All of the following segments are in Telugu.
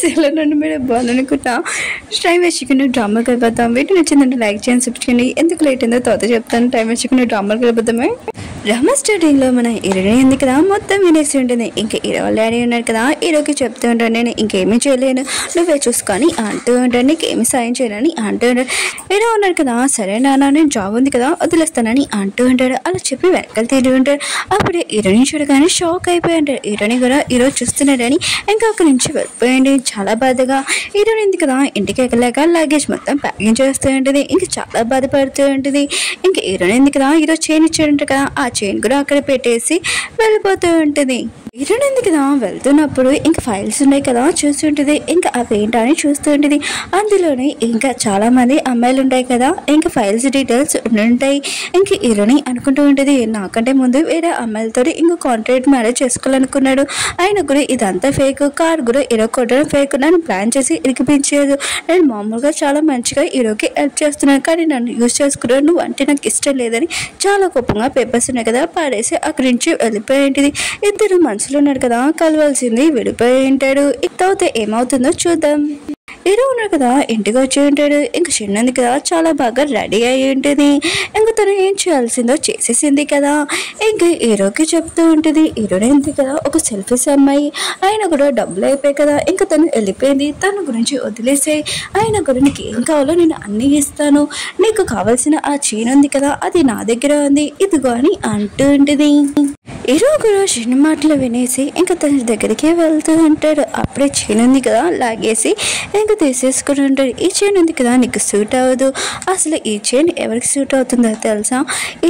చాలా నుండి మీరు బాగాలనుకుంటా టైం వేసుకుని డ్రామాలు కలిపేద్దాం. వీటిని నచ్చిందంటే లైక్ చేయండి, సబ్స్క్రైబ్ చేయండి. ఎందుకు లేట్ అయిందో తర్వాత చెప్తాను. టైం వేసుకుని డ్రామాలు కలిపేద్దామే. డ్రామా స్టార్టింగ్లో మన హీరోయిన్ ఉంది కదా, మొత్తం వినేసి ఉంటుంది. ఇంకా హీరో వాళ్ళు డాడీ ఉన్నారు కదా, హీరోకి చెప్తూ ఉంటాను నేను ఇంకేమీ చేయలేను, నువ్వే చూసుకొని అంటూ ఉంటాను. నీకేమి సాయం చేయాలని అంటూ ఉంటాడు. హీరో ఉన్నారు కదా, సరే నాన్న నేను జాబ్ ఉంది కదా వదిలేస్తానని అంటూ ఉంటాడు. అలా చెప్పి వెనకాల తిరిగి ఉంటాడు. అప్పుడే హీరోయిన్ చూడగానే షాక్ అయిపోయి ఉంటాడు. హీరోని కూడా హీరో చూస్తున్నాడని ఇంకా అక్కడి నుంచి వెళ్ళిపోయింది. చాలా బాధగా హీరోయిన్ ఉంది కదా, ఇంటికి ఎక్కలేక లగేజ్ మొత్తం ప్యాకింగ్ చేస్తూ ఉంటుంది. ఇంకా చాలా బాధపడుతూ ఉంటుంది. ఇంకా హీరోయిన్ ఉంది కదా, హీరో చైన్ ఇచ్చాడు ఉంటుంది కదా, ఆ చైన్ కూడా అక్కడ పెట్టేసి వెళ్ళిపోతూ ఉంటుంది. హీరోయిన్ ఉంది కదా, వెళ్తున్నప్పుడు ఇంకా ఫైల్స్ ఉన్నాయి కదా చూస్తుంటుంది. ఇంకా అవి ఏంటని చూస్తూ ఉంటుంది. అందులోనే ఇంకా చాలా మంది అమ్మాయిలు ఉంటాయి కదా, ఇంకా ఫైల్స్ డీటెయిల్స్ ఉంటాయి. ఇంకా హీరోయిన్ అనుకుంటూ ఉంటుంది, నాకంటే ముందు వేరే అమ్మాయిలతో ఇంకో కాంట్రాక్ట్ మ్యారేజ్ చేసుకోవాలనుకున్నాడు, ఆయన కూడా ఇదంతా ఫేక్, కార్ కూడా హీరో కొట్టడం ఫేక్, నన్ను ప్లాన్ చేసి ఇరికిపించేది. నేను మామూలుగా చాలా మంచిగా హీరోకి హెల్ప్ చేస్తున్నాను, కానీ నన్ను యూజ్ చేసుకున్నాను, నువ్వు అంటే నాకు ఇష్టం లేదని చాలా కోపంగా పేపర్స్ ఉన్నాయి కదా పాడేసి అక్కడి నుంచి వెళ్ళిపోయింది. ఇద్దరు మనుషులు ఉన్నారు కదా, కలవాల్సింది విడిపోయి ఉంటాడు. తర్వాత ఏమవుతుందో చూద్దాం. హీరో ఉన్నారు కదా, ఇంటికి వచ్చి ఉంటాడు. ఇంకా చిన్నది కదా, చాలా బాగా రెడీ అయి ఉంటుంది. ఇంకా తను ఏం చేయాల్సిందో చేసేసింది కదా. ఇంకా హీరోకి చెప్తూ ఉంటుంది. హీరోనే ఉంది కదా, ఒక సెల్ఫీస్ అమ్మాయి, ఆయన కూడా డబ్బులు అయిపోయాయి కదా, ఇంకా తను వెళ్ళిపోయింది, తన గురించి వదిలేసే, ఆయన కూడా నీకు ఏం కావాలో నేను అన్నీ ఇస్తాను, నీకు కావాల్సిన ఆ చైన్ ఉంది కదా అది నా దగ్గర ఉంది, ఇదిగో అని అంటూ ఉంటుంది. హీరో కూడా చిన్న మాటలు వినేసి ఇంకా తన దగ్గరికి వెళ్తూ ఉంటాడు. అప్పుడే చైన్ ఉంది కదా లాగేసి ఇంకా తీసేసుకుని ఉంటాడు. ఈ చైన్ ఉంది కదా నీకు సూట్ అవ్వదు, అసలు ఈ చైన్ ఎవరికి సూట్ అవుతుందో తెలుసా,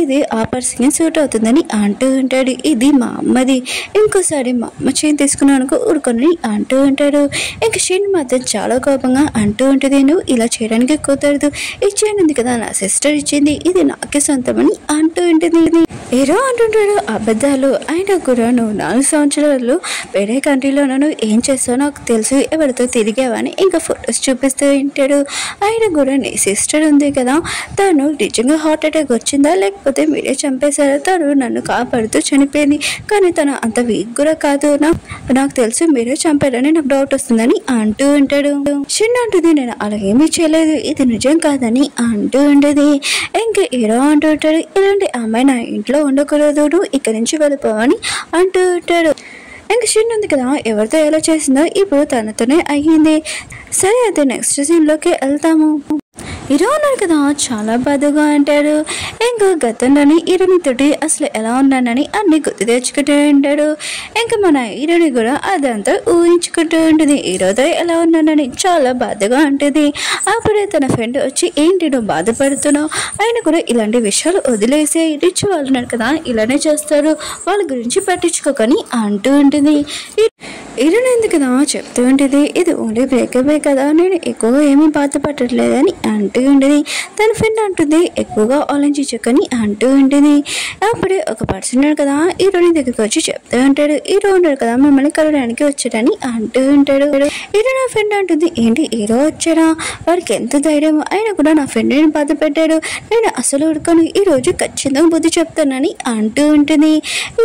ఇది ఆ పర్సన్కి సూట్ అవుతుందని అంటూ ఉంటాడు. ఇది మా అమ్మది, ఇంకోసారి మా అమ్మ చైన్ తీసుకున్నాను ఊరుకొని అంటూ ఉంటాడు. ఇంకా చైన్ మాత్రం చాలా కోపంగా అంటూ ఉంటుంది, నువ్వు ఇలా చేయడానికి కుదరదు, ఈ చైన్ ఉంది కదా నా సిస్టర్ ఇచ్చింది, ఇది నాకే సొంతమని అంటూ ఉంటుంది. హీరో అంటుంటాడు, అబద్ధాలు, అయినా కూడా నువ్వు 4 సంవత్సరాలు వేరే కంట్రీలో నువ్వు ఏం చేస్తావు నాకు తెలుసు, ఎవరితో తిరిగావని ఇంకా ఫొటోస్ చూపిస్తూ ఉంటాడు. ఆయన కూడా నీ సిస్టర్ ఉంది కదా, తను నిజంగా హార్ట్ అటాక్ వచ్చిందా లేకపోతే మీరే చంపేశారా, తను నన్ను కాపాడుతూ చనిపోయింది, కానీ తను అంత వీక్ కూడా కాదు, నాకు తెలుసు మీరే చంపారని నాకు డౌట్ వస్తుందని అంటూ ఉంటాడు. చిన్న అంటుంది, నేను అలా ఏమీ చేయలేదు, ఇది నిజం కాదని అంటూ ఉండేది. ఇంకా హీరో అంటూ ఉంటాడు, ఇలాంటి అమ్మాయి నా ఇంట్లో ఉండకూడదు, నువ్వు ఇక్కడి నుంచి వెళ్ళిపోవని అంటూ ఉంటాడు. ఇంకా చిన్న ఉంది కదా, ఎవరితో ఎలా చేసిందో ఇప్పుడు తనతోనే అయ్యింది. సరే అయితే నెక్స్ట్ సీన్లోకి వెళ్తాము. హీరో ఉన్నారు కదా, చాలా బాధగా అంటాడు. ఇంకా గతంలోని హీరోని తోటి అసలు ఎలా ఉన్నానని అన్ని గుర్తు తెచ్చుకుంటూ ఉంటాడు. ఇంకా మన హీరోని కూడా అదంతా ఊహించుకుంటూ ఉంటుంది, హీరోతో ఎలా ఉన్నానని చాలా బాధగా ఉంటుంది. అప్పుడే తన ఫ్రెండ్ వచ్చి, ఏంటి నువ్వు బాధపడుతున్నావు, ఆయన కూడా ఇలాంటి విషయాలు వదిలేసే, రిచ్ వాళ్ళు ఉన్నారు కదా ఇలానే చేస్తారు, వాళ్ళ గురించి పట్టించుకోకని అంటూ ఉంటుంది. హీరోని ఎందుకు కదా చెప్తూ ఉంటుంది, ఇది ఓన్లీ బ్రేకప్ కదా, నేను ఎక్కువగా ఏమీ బాధపడట్లేదని అంటూ ఉంటుంది. తన ఫ్రెండ్ అంటుంది, ఎక్కువగా ఆలోచించకని అంటూ ఉంటుంది. అప్పుడే ఒక పర్సన్ కదా హీరోని దగ్గరికి వచ్చి చెప్తూ ఉంటాడు, హీరో ఉన్నాడు కదా మమ్మల్ని కలవడానికి వచ్చాడని అంటూ ఉంటాడు. హీరో నా ఫ్రెండ్ అంటుంది, ఏంటి హీరో వచ్చాడా, వారికి ఎంత ధైర్యం, అయినా కూడా నా ఫ్రెండ్ని బాధ పెట్టాడు, నేను అసలు ఉడకను, ఈ రోజు ఖచ్చితంగా బుద్ధి చెప్తానని అంటూ ఉంటుంది.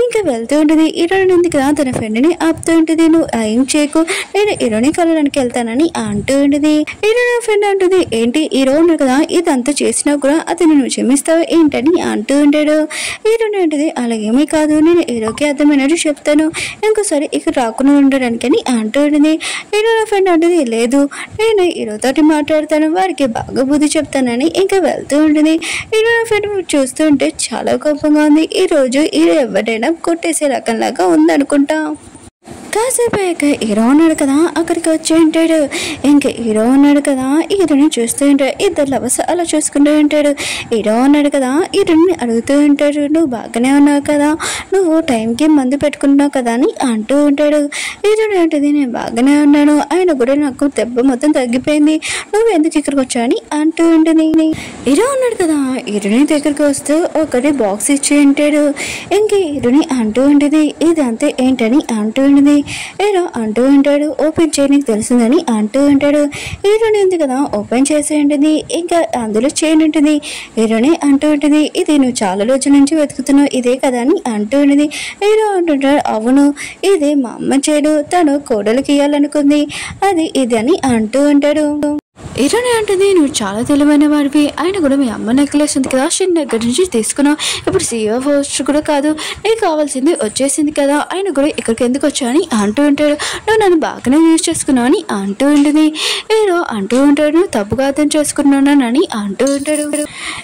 ఇంకా వెళ్తూ ఉంటుంది. హీరోని ఉంది కదా తన ఫ్రెండ్ని ఆపుతూ ఉంటుంది, నువ్వు ఏం చేయకు, నేను హీరోని కలవడానికి వెళ్తానని అంటూ ఉంటుంది. హీరో నా ఫ్రెండ్ అంటుంది, ఏంటి హీరో ఉన్నాడు కదా ఇదంతా చేసినా కూడా అతను నువ్వు క్షమిస్తావు ఏంటని అంటూ ఉంటాడు. హీరోని అంటుంది, అలాగేమీ కాదు, నేను హీరోకి అర్థమైనట్టు చెప్తాను, ఇంకోసారి ఇక్కడ రాకుండా ఉండడానికి అని అంటూ ఉంటుంది. హీరో నా ఫ్రెండ్ అంటుంది, లేదు నేను హీరోతోటి మాట్లాడతాను, వారికి బాగా బుద్ధి చెప్తానని ఇంకా వెళ్తూ ఉంటుంది. హీరో నా ఫ్రెండ్ చూస్తూ ఉంటే చాలా కోపంగా ఉంది, ఈ రోజు హీరో ఎవరైనా కొట్టేసే రకంలాగా ఉందనుకుంటా. కాసేపు అయ్యాక హీరో ఉన్నాడు కదా అక్కడికి వచ్చి ఉంటాడు. ఇంకా హీరో ఉన్నాడు కదా హీరోని చూస్తూ ఉంటాడు, ఇద్దరు లవర్స్ అలా చూసుకుంటూ ఉంటాడు. హీరో ఉన్నాడు కదా హీరోని అడుగుతూ ఉంటాడు, నువ్వు బాగానే ఉన్నావు కదా, నువ్వు టైంకి మందు పెట్టుకుంటున్నావు కదా అని అంటూ ఉంటాడు. హీరోని అంటుంది, నేను బాగానే ఉన్నాను, ఆయన కూడా నాకు దెబ్బ మొత్తం తగ్గిపోయింది, నువ్వు ఎందుకు ఇక్కడికి వచ్చావు అని అంటూ ఉంటుంది. హీరో ఉన్నాడు కదా హీరోని దగ్గరికి వస్తూ ఒకటి బాక్స్ ఇచ్చి ఉంటాడు. ఇంకా హీరోని అంటూ ఉంటుంది, ఇదంతే ఏంటని అంటూ ఉంటుంది. హీరో అంటూ ఉంటాడు. ఓపెన్ చేయి నీకు తెలిసిందని అంటూ ఉంటాడు. హీరోని ఉంది కదా ఓపెన్ చేసి ఉంటుంది. ఇంకా అందులో చైన్ ఉంటుంది. హీరోని అంటూ ఉంటుంది ఇది నువ్వు చాలా రోజుల నుంచి వెతుకుతున్నావు ఇదే కదా అని అంటూ ఉంటుంది. హీరో అంటుంటాడు అవును ఇది మా అమ్మ చైను తను కోడలికి ఇవ్వాలనుకుంది అది ఇది అని అంటూ ఉంటాడు. హీరోని అంటుంది నువ్వు చాలా తెలివైన వాడివి ఆయన కూడా మీ అమ్మ నెక్లెస్ ఉంది కదా చిన్న దగ్గర నుంచి తీసుకున్నావు ఇప్పుడు సీఓ పోస్ట్ కూడా కాదు నీకు కావాల్సింది వచ్చేసింది కదా ఆయన కూడా ఇక్కడికి ఎందుకు వచ్చా అని అంటూ ఉంటాడు. నువ్వు నన్ను బాగానే యూజ్ చేసుకున్నావు అని అంటూ ఉంటుంది. హీరో అంటూ ఉంటాడు నువ్వు తప్పుగా అర్థం చేసుకున్నానని అంటూ ఉంటాడు.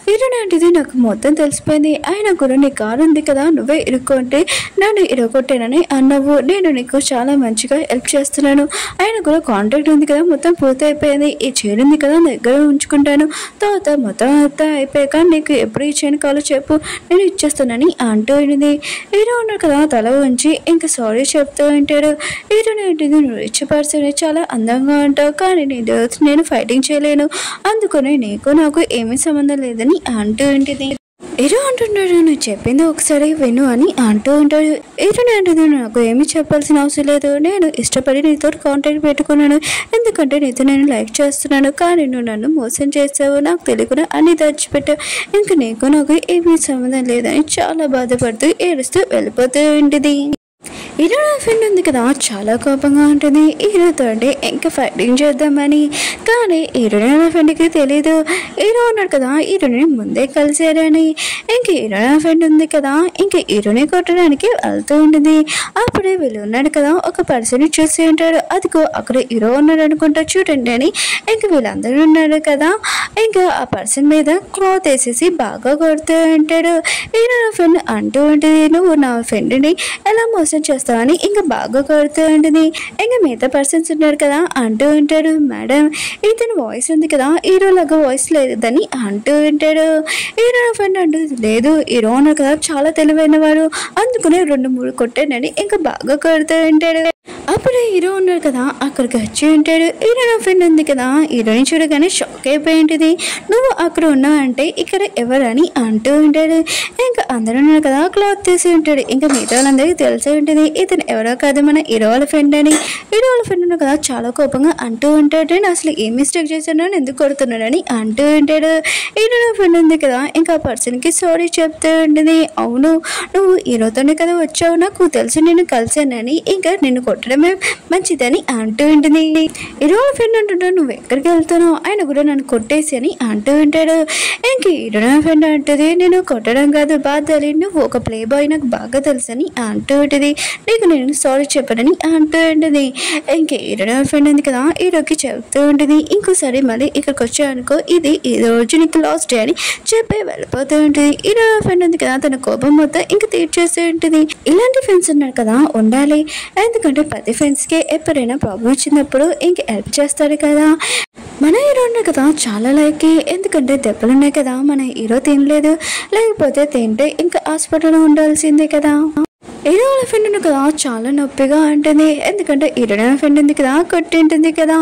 హీరోని అంటుంది నాకు మొత్తం తెలిసిపోయింది ఆయన కూడా నీ కారు ఉంది కదా నువ్వే ఇరుక్కుంటే నన్ను ఇరగొట్టానని అన్నావు నేను నీకు చాలా మంచిగా హెల్ప్ చేస్తున్నాను ఆయన కూడా కాంటాక్ట్ ఉంది కదా మొత్తం పూర్తి అయిపోయింది ఈ చేరింది కదా దగ్గర ఉంచుకుంటాను తర్వాత మొత్తం అంతా అయిపోయాక నీకు ఎప్పుడు ఇచ్చాను కాలో చెప్పు నేను ఇచ్చేస్తానని అంటూ ఉంటుంది. హీరో ఉన్నారు కదా తల ఉంచి ఇంకా సారీ చెప్తూ ఉంటాడు. హీరోని ఉంటుంది నువ్వు రిచ్ పర్సన్ చాలా అందంగా ఉంటావు కానీ నేను ఫైటింగ్ చేయలేను అందుకని నీకు నాకు ఏమీ సంబంధం లేదని అంటూ ఉంటుంది. హీరో అంటున్నాడు నువ్వు చెప్పింది ఒకసారి విను అని అంటూ ఉంటాడు. హీరోని అంటుంది నాకు ఏమీ చెప్పాల్సిన అవసరం లేదు నేను ఇష్టపడి నీతో కాంటాక్ట్ పెట్టుకున్నాను ఎందుకంటే నీతో నేను లైక్ చేస్తున్నాను కానీ నువ్వు నన్ను మోసం చేసావు నాకు తెలియకుండా అన్ని దాచిపెట్టావు ఇంక నీకు నాకు ఏమీ సంబంధం లేదని చాలా బాధపడుతూ ఏడుస్తూ వెళ్ళిపోతూ ఉంటుంది. హీరో ఫ్రెండ్ ఉంది కదా చాలా కోపంగా ఉంటుంది హీరోతో అంటే ఇంకా ఫైటింగ్ చేద్దామని కానీ హీరోయిన్ ఫ్రెండ్కి తెలీదు హీరో ఉన్నాడు కదా హీరోని ముందే కలిసారని ఇంక హీరోయిన్ ఫ్రెండ్ ఉంది కదా ఇంకా హీరోని కొట్టడానికి వెళ్తూ ఉంటుంది. అప్పుడే వీళ్ళు ఉన్నాడు కదా ఒక పర్సన్ చూసి ఉంటాడు అదిగో అక్కడ హీరో ఉన్నాడు అనుకుంటా చూడండి అని ఇంక వీళ్ళందరూ ఉన్నారు కదా ఇంకా ఆ పర్సన్ మీద క్లాత్ వేసేసి బాగా కొడుతూ ఉంటాడు. హీరో ఫ్రెండ్ అంటూ ఉంటుంది నువ్వు నా ఫ్రెండ్ని ఎలా మోసం చేస్తావని ఇంకా బాగా కొడుతూ ఉంటుంది. ఇంకా మిగతా పర్సన్స్ ఉన్నారు కదా అంటూ ఉంటాడు మేడం ఇతని వాయిస్ ఉంది కదా హీరో లాగా వాయిస్ లేదని అంటూ ఉంటాడు. హీరో ఫ్రెండ్ అంటూ లేదు హీరో ఉన్నారు కదా చాలా తెలివైన వాడు అందుకునే 2-3 కొట్టానని ఇంకా బాగా కొడుతూ ఉంటాడు. అప్పుడే హీరో ఉన్నాడు కదా అక్కడికి వచ్చి ఉంటాడు. హీరో ఫ్రెండ్ ఉంది కదా హీరోని చూడగానే షాక్ అయిపోయి ఉంటుంది నువ్వు అక్కడ ఉన్నావు అంటే ఇక్కడ ఎవరని అంటూ ఉంటాడు. ఇంకా అందరూ ఉన్నారు కదా క్లాత్ తీసి ఉంటాడు ఇంకా మిగతా వాళ్ళందరికీ తెలిసే ఉంటుంది ఇతను ఎవరో కాదు మన హీరో వాళ్ళ ఫ్రెండ్ అని. హీరో వాళ్ళ ఫ్రెండ్ ఉన్నాడు కదా చాలా కోపంగా అంటూ ఉంటాడు నేను అసలు ఏం మిస్టేక్ చేశాను ఎందుకు కొడుతున్నాడని అంటూ ఉంటాడు. హీరో ఫ్రెండ్ ఉంది కదా ఇంకా ఆ పర్సన్కి సారీ చెప్తూ ఉంటుంది అవును నువ్వు హీరోతోనే కదా వచ్చావు నాకు తెలుసు నేను కలిసానని ఇంకా నిన్ను కొట్టడమే మంచిదని అంటూ ఉంటుంది. హీరో ఫ్రెండ్ అంటుంటాడు నువ్వు ఎక్కడికి వెళ్తున్నావు ఆయన కూడా నన్ను కొట్టేసి అని అంటూ ఉంటాడు. ఇంక హీరో ఫ్రెండ్ అంటుంది నేను కొట్టడం కాదు బాధలి నువ్వు ఒక ప్లే బాయ్ నాకు బాగా తెలుసని అంటూ ఉంటుంది నీకు నేను సారీ చెప్పనని అంటూ ఉంటుంది. ఇంక హీరో ఫ్రెండ్ ఉంది కదా హీరోకి చెప్తూ ఉంటుంది ఇంకోసారి మళ్ళీ ఇక్కడికి వచ్చానుకో ఇది ఈ రోజు నీకు లాస్ట్ డే అని చెప్పి వెళ్ళిపోతూ ఉంటుంది. హీరో ఫ్రెండ్ ఉంది కదా తన కోపం మొత్తం ఇంకా తీర్చేస్తూ ఉంటుంది. ఇలాంటి ఫ్రెండ్స్ ఉన్నారు కదా ఉండాలి ఎందుకంటే ప్రతి ఫ్రెండ్స్కి ఎప్పుడైనా ప్రాబ్లం వచ్చినప్పుడు ఇంక హెల్ప్ చేస్తారు కదా. మన హీరో ఉన్నారు కదా చాలా లైక్ ఎందుకంటే దెబ్బలు ఉన్నాయి కదా మన హీరో తినలేదు లేకపోతే తింటే ఇంకా హాస్పిటల్లో ఉండాల్సిందే కదా. హీరో వాళ్ళ ఫ్రెండ్ ఉంది కదా చాలా నొప్పిగా ఉంటుంది ఎందుకంటే హీరో ఫ్రెండ్ ఉంది కదా కొట్టి ఉంటుంది కదా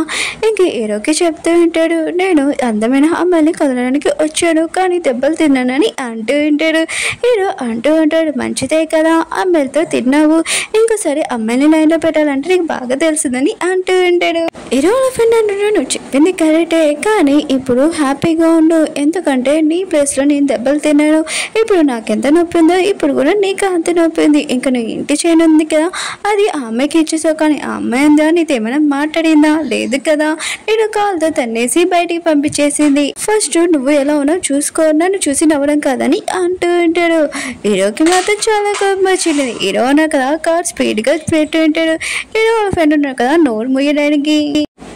ఇంక హీరోకి చెప్తూ ఉంటాడు నేను అందమైన అమ్మాయిని కదలడానికి వచ్చాను కానీ దెబ్బలు తిన్నానని అంటూ ఉంటాడు. హీరో అంటూ ఉంటాడు మంచిదే కదా అమ్మాయిలతో తిన్నావు ఇంకోసారి అమ్మాయిని లైన్లో పెట్టాలంటే నీకు బాగా తెలుస్తుందని అంటూ ఉంటాడు. హీరో వాళ్ళ ఫ్రెండ్ అంటున్నాడు నువ్వు చెప్పింది కరెక్టే కానీ ఇప్పుడు హ్యాపీగా ఉండు ఎందుకంటే నీ ప్లేస్లో నేను దెబ్బలు తిన్నాను ఇప్పుడు నాకెంత నొప్పి ఉందో ఇప్పుడు కూడా నీకు అంత నొప్పి ఉంది ఇంకా నువ్వు ఇంటి చేయను ఉంది కదా అది ఆ అమ్మాయికి ఇచ్చేసావు కానీ ఆ అమ్మాయి ఉందా నీతో ఏమైనా మాట్లాడిందా లేదు కదా నేను కాల్తో తన్నేసి బయటికి పంపించేసింది ఫస్ట్ నువ్వు ఎలా ఉన్నావు చూసుకో నన్ను చూసి నవ్వడం కాదని అంటూ ఉంటాడు. హీరోకి మాత్రం చాలా కోపం వచ్చింది. హీరో ఉన్నారు కదా కార్ స్పీడ్గా పెట్టు ఉంటాడు. హీరో ఫ్రెండ్ ఉన్నారు కదా నోరు ముయ్యడానికి.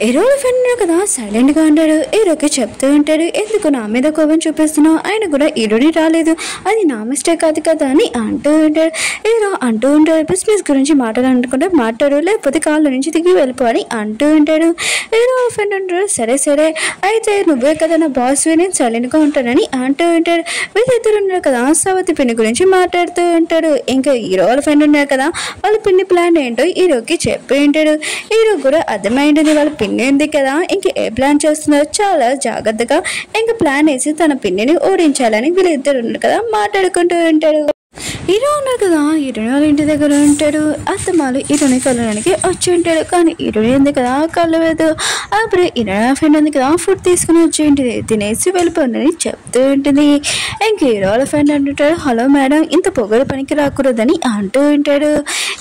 హీరో ఫ్రెండ్ ఉన్నారు కదా సైలెంట్గా ఉంటాడు. హీరోకి చెప్తూ ఉంటాడు ఎందుకు నా మీద కోపం చూపిస్తున్నావు ఆయన కూడా హీరోని రాలేదు అది నా మిస్టేక్ కాదు కదా అని అంటూ ఉంటాడు. హీరో అంటూ ఉంటాడు బిజినెస్ గురించి మాట్లాడాలనుకుంటే మాట్లాడు లేకపోతే కాళ్ళ నుంచి దిగి వెళ్ళిపోవాలి అంటూ ఉంటాడు. హీరో ఫ్రెండ్ అంటాడు సరే సరే అయితే నువ్వే కదా నా బాస్ నేను సైలెంట్గా ఉంటానని అంటూ ఉంటాడు. వీళ్ళిద్దరు ఉన్నారు కదా సవతి పిన్ని గురించి మాట్లాడుతూ ఉంటాడు. ఇంకా హీరో వాళ్ళ ఫ్రెండ్ ఉన్నారు కదా వాళ్ళ పిన్ని ప్లాన్ ఏంటో హీరోకి చెప్పి ఉంటాడు. హీరో కూడా అర్థమైంటుంది వాళ్ళ పిన్ని ఉంది కదా ఇంక ఏ ప్లాన్ చేస్తున్నారో చాలా జాగ్రత్తగా ఇంకా ప్లాన్ వేసి తన పిన్నిని ఓడించాలని వీళ్ళిద్దరు ఉన్నారు కదా మాట్లాడుకుంటూ ఉంటాడు. హీరో ఉన్నారు కదా, హీరోని వాళ్ళ ఇంటి దగ్గర ఉంటాడు. అత్తమాలు హీరోని కలవడానికి వచ్చి ఉంటాడు. కానీ హీరోని ఉంది కదా కలవదు. అప్పుడు హీరోని ఫ్రెండ్ ఉంది కదా ఫుడ్ తీసుకుని వచ్చి ఉంటుంది. తినేసి వెళ్ళిపోయిందని చెప్తూ ఉంటుంది. ఇంక హీరో వాళ్ళ ఫ్రెండ్ అంటుంటాడు, హలో మేడం, ఇంత పొగరు పనికి రాకూడదని అంటూ ఉంటాడు.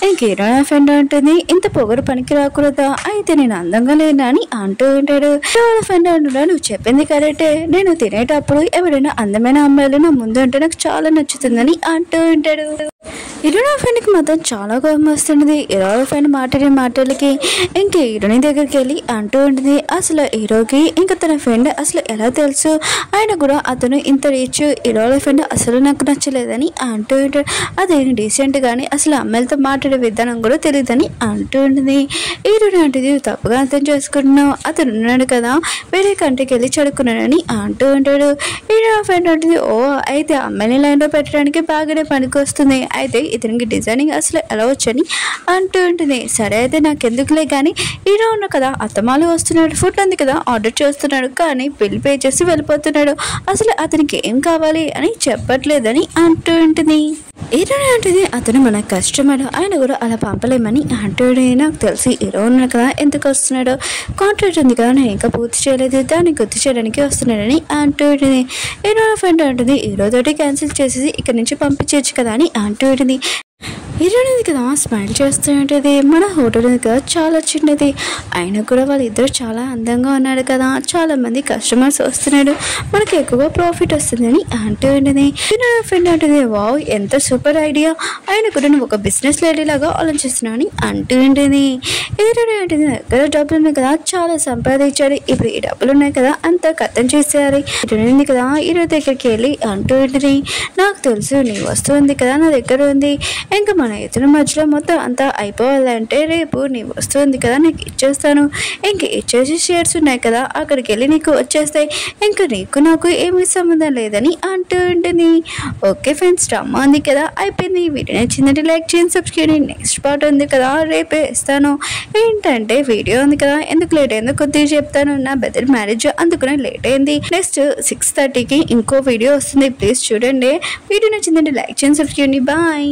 ఇంక హీరోని ఫ్రెండ్ ఉంటుంది, ఇంత పొగరు పనికి రాకూడదా, అయితే నేను అందంగా లేనా అని అంటూ ఉంటాడు. హీరో వాళ్ళ ఫ్రెండ్ అంటున్నాడు, నువ్వు చెప్పింది కరెక్టే, నేను తినేటప్పుడు ఎవరైనా అందమైన అమ్మాయిలు నా ముందు ఉంటే నాకు చాలా నచ్చుతుందని అంటూ ఉంటాడు. హీరోని ఫ్రెండ్కి మాత్రం చాలా కోపం వస్తుంది. హీరో ఫ్రెండ్ మాటలకి ఇంక హీరోని దగ్గరికి వెళ్ళి అంటూ ఉంటుంది, అసలు హీరోకి ఇంకా తన ఫ్రెండ్ అసలు ఎలా తెలుసు, ఆయన కూడా అతను ఇంత రీచ్, హీరో ఫ్రెండ్ అసలు నాకు నచ్చలేదని అంటూ ఉంటాడు. అదేమి డీసెంట్ కానీ అసలు అమ్మాయిలతో మాట్లాడే విధానం కూడా తెలియదని అంటూ ఉంటుంది. హీరోని అంటే తప్పుగా అర్థం చేసుకుంటున్నావు, అతను ఉన్నాడు కదా వేరే కంట్రీకి వెళ్ళి చదువుకున్నాడని అంటూ ఉంటాడు. హీరో ఫ్రెండ్ ఉంటుంది, ఓ అయితే అమ్మాయిని లైన్లో పెట్టడానికి బాగానే పనికి వస్తుంది, అయితే ఇతనికి డిజైనింగ్ అసలు ఎలా వచ్చని అంటూ ఉంటుంది. సరే అయితే నాకెందుకులే కానీ హీరో ఉన్న కదా అత్తమాలు వస్తున్నాడు, ఫుడ్ ఉంది కదా ఆర్డర్ చేస్తున్నాడు, కానీ బిల్ పే చేసి వెళ్ళిపోతున్నాడు, అసలు అతనికి ఏం కావాలి అని చెప్పట్లేదని అంటూ ఉంటుంది. హీరోని అంటుంది, అతను మన కస్టమర్, ఆయన కూడా అలా పంపలేమని అంటాడు. నాకు తెలిసి హీరో ఉన్నాడు కదా ఎందుకు వస్తున్నాడో, కాంట్రాక్ట్ ఉంది కదా నేను ఇంకా పూర్తి చేయలేదు, దాన్ని గుర్తు చేయడానికి వస్తున్నాడని అంటూ ఉంటుంది. హీరో ఫ్రెండ్ అంటుంది, హీరోతోటి క్యాన్సిల్ చేసేసి ఇక్కడ నుంచి పంపించవచ్చు కదా అని అంటూ ఉంటుంది. హీరోయిన్ ఉంది కదా స్మైల్ చేస్తూ ఉంటుంది. మన హోటల్ ఉంది కదా చాలా చిన్నది, అయినా కూడా వాళ్ళిద్దరు చాలా అందంగా ఉన్నాడు కదా, చాలా మంది కస్టమర్స్ వస్తున్నాడు, మనకి ఎక్కువ ప్రాఫిట్ వస్తుందని అంటూ ఉంటుంది. హీరోయిన్ ఫ్రెండ్ అంటుంది, వావ్ ఎంత సూపర్ ఐడియా, ఆయన కూడా నువ్వు ఒక బిజినెస్ లేడీ లాగా ఆలోచిస్తున్నావు అని అంటూ ఉంటుంది. హీరోయిన్ అంటుంది, దగ్గర డబ్బులు ఉన్నాయి కదా చాలా సంపాదించాడు, ఇప్పుడు ఈ డబ్బులు ఉన్నాయి కదా అంతా ఖతం చేసేయాలి. హీరోయిన్ ఉంది కదా హీరో దగ్గరికి వెళ్ళి అంటూ ఉంటుంది, నాకు తెలుసు నీ వస్తువు ఉంది కదా నా దగ్గర ఉంది, ఇంకా మన ఇతర మధ్యలో మొత్తం అంతా అయిపోవాలంటే రేపు నీ వస్తువు ఉంది కదా నీకు ఇచ్చేస్తాను, ఇంక ఇచ్చేసి షేర్స్ ఉన్నాయి కదా అక్కడికి వెళ్ళి నీకు వచ్చేస్తాయి, ఇంకా నీకు నాకు ఏమీ సంబంధం లేదని అంటూ ఉంటుంది. ఓకే ఫ్రెండ్స్, డ్రామా ఉంది కదా అయిపోయింది. వీడియో నచ్చిందంటే లైక్ చేయండి, సబ్స్క్రైబ్ చేయండి. నెక్స్ట్ పార్ట్ ఉంది కదా రేపే ఇస్తాను. ఏంటంటే వీడియో ఉంది కదా ఎందుకు లేట్ అయిందో కొద్దిగా చెప్తాను. నా బ్రదర్ మ్యారేజ్ అందుకనే లేట్ అయింది. నెక్స్ట్ 6:30కి ఇంకో వీడియో వస్తుంది, ప్లీజ్ చూడండి. వీడియో నచ్చిందంటే లైక్ చేయండి, సబ్స్క్రైబ్ చేయండి. బాయ్.